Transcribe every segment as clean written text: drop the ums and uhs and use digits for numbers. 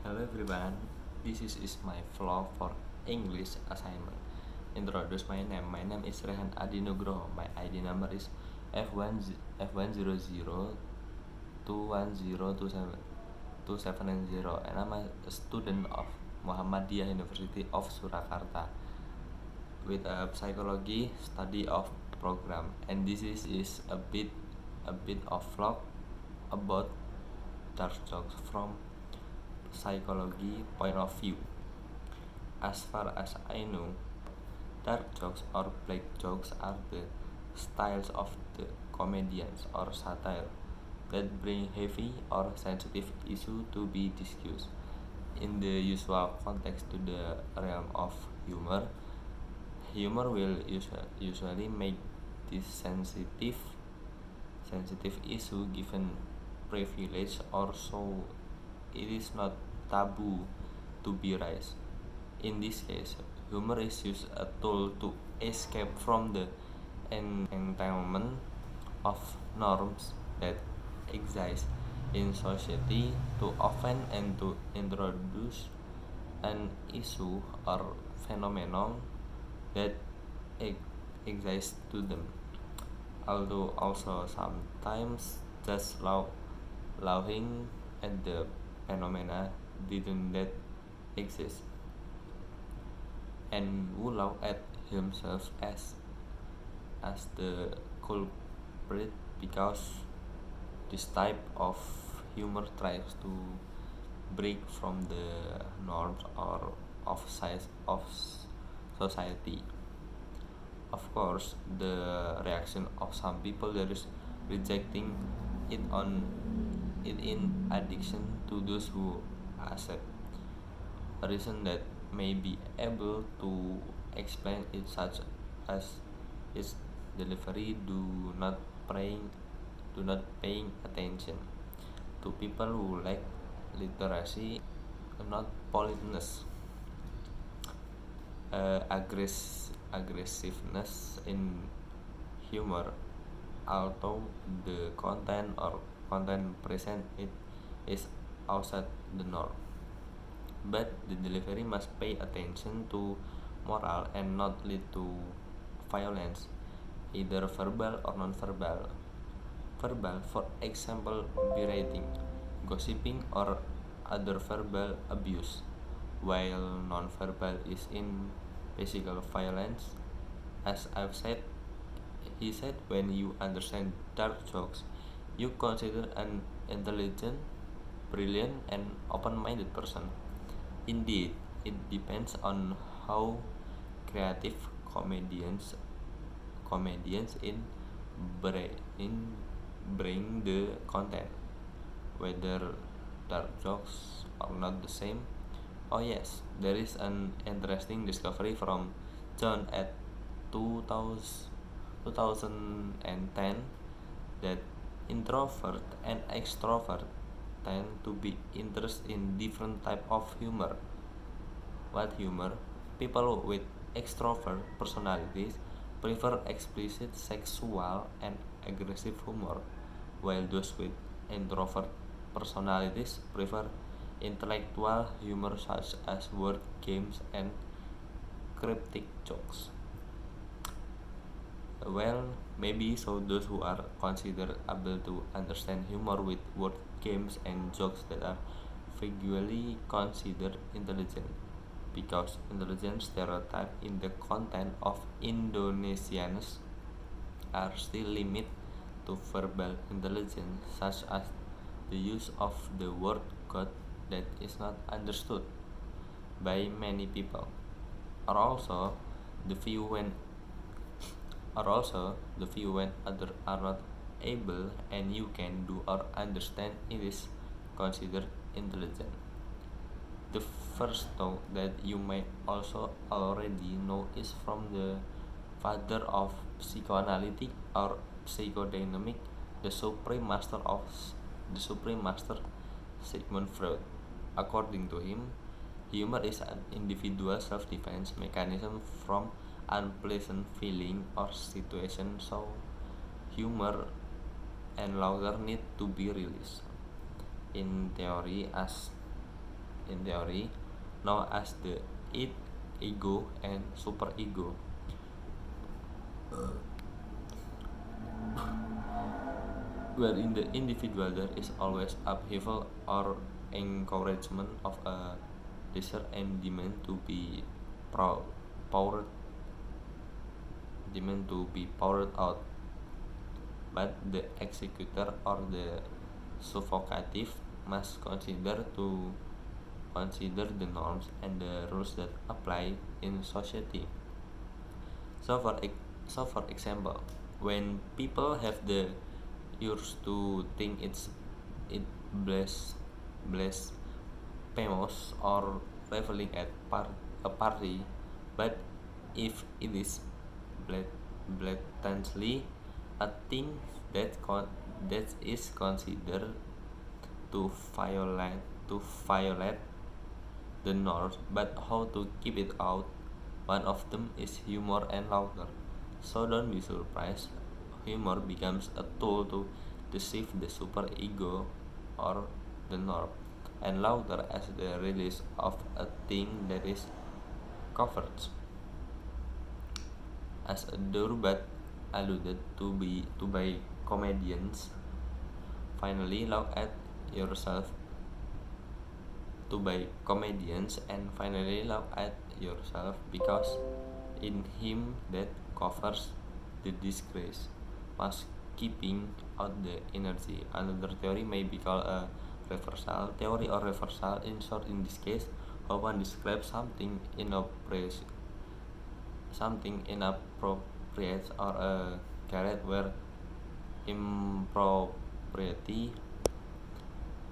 Hello everyone, this is my vlog for English assignment. Introduce my name. My name is Rehan Adi Nugroho. My ID number is F10021027270, and I'm a student of Muhammadiyah University of Surakarta with a psychology study of program. And this is a bit of vlog about dark jokes from psychology point of view. As far as I know, dark jokes or black jokes are the styles of the comedians or satire that bring heavy or sensitive issue to be discussed in the usual context to the realm of humor. Humor will usually make this sensitive issue given privilege, or so it is not taboo to be raised. In this case, humor is used a tool to escape from the entanglement of norms that exist in society, to offend and to introduce an issue or phenomenon that exists to them, although also sometimes just laughing at the phenomena didn't that exist, and who laugh at himself as the culprit, because this type of humor tries to break from the norms or of size of society. Of course, the reaction of some people there is rejecting it on it in addition to those who accept a reason that may be able to explain it, such as its delivery do not paying attention to people who lack literacy, not politeness, aggressiveness in humor, although the content present it is outside the norm. But the delivery must pay attention to moral and not lead to violence, either verbal or non-verbal. Verbal, for example, berating, gossiping, or other verbal abuse, while non-verbal is in physical violence. As I've said, he said, when you understand dark jokes, you consider an intelligent, brilliant, and open-minded person. Indeed, it depends on how creative comedians bring the content, whether dark jokes are not the same. Oh yes, there is an interesting discovery from John at 2010 that introvert and extrovert tend to be interested in different type of humor. What humor? People with extrovert personalities prefer explicit sexual and aggressive humor, while those with introvert personalities prefer intellectual humor such as word games and cryptic jokes. Well, maybe so those who are considered able to understand humor with word games and jokes that are vaguely considered intelligent, because intelligent stereotype in the content of Indonesians are still limited to verbal intelligence, such as the use of the word God that is not understood by many people, or also the view when others are not able and you can do or understand it is considered intelligent. The first thought that you may also already know is from the father of psychoanalytic or psychodynamic, the supreme master Sigmund Freud. According to him, humor is an individual self-defense mechanism from unpleasant feeling or situation, so humor and laughter need to be released. In theory, as in theory, known as the id, ego, and superego, wherein the individual there is always upheaval or encouragement of a desire and proud, powered, demand to be powered out, but the executor or the suffocative must consider the norms and the rules that apply in society. So for example, when people have the urge to think it bless famous or reveling at a party, but if it is blatantly a thing that is considered to violate the norms, but how to keep it out. One of them is humor and laughter. So don't be surprised. Humor becomes a tool to deceive the superego or the norm, and laughter as the release of a thing that is covered. As Durbat alluded to by comedians, finally laugh at yourself to by comedians and finally laugh at yourself because in him that covers the disgrace was keeping out the energy. Another theory may be called a reversal theory or reversal. In short, in this case, how one describes something inappropriate or a carrot where impropriety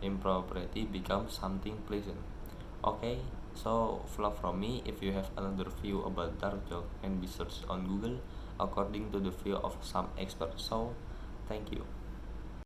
impropriety becomes something pleasant. Okay, so fluff from me. If you have another view about dark joke, can be searched on Google according to the view of some experts. So thank you.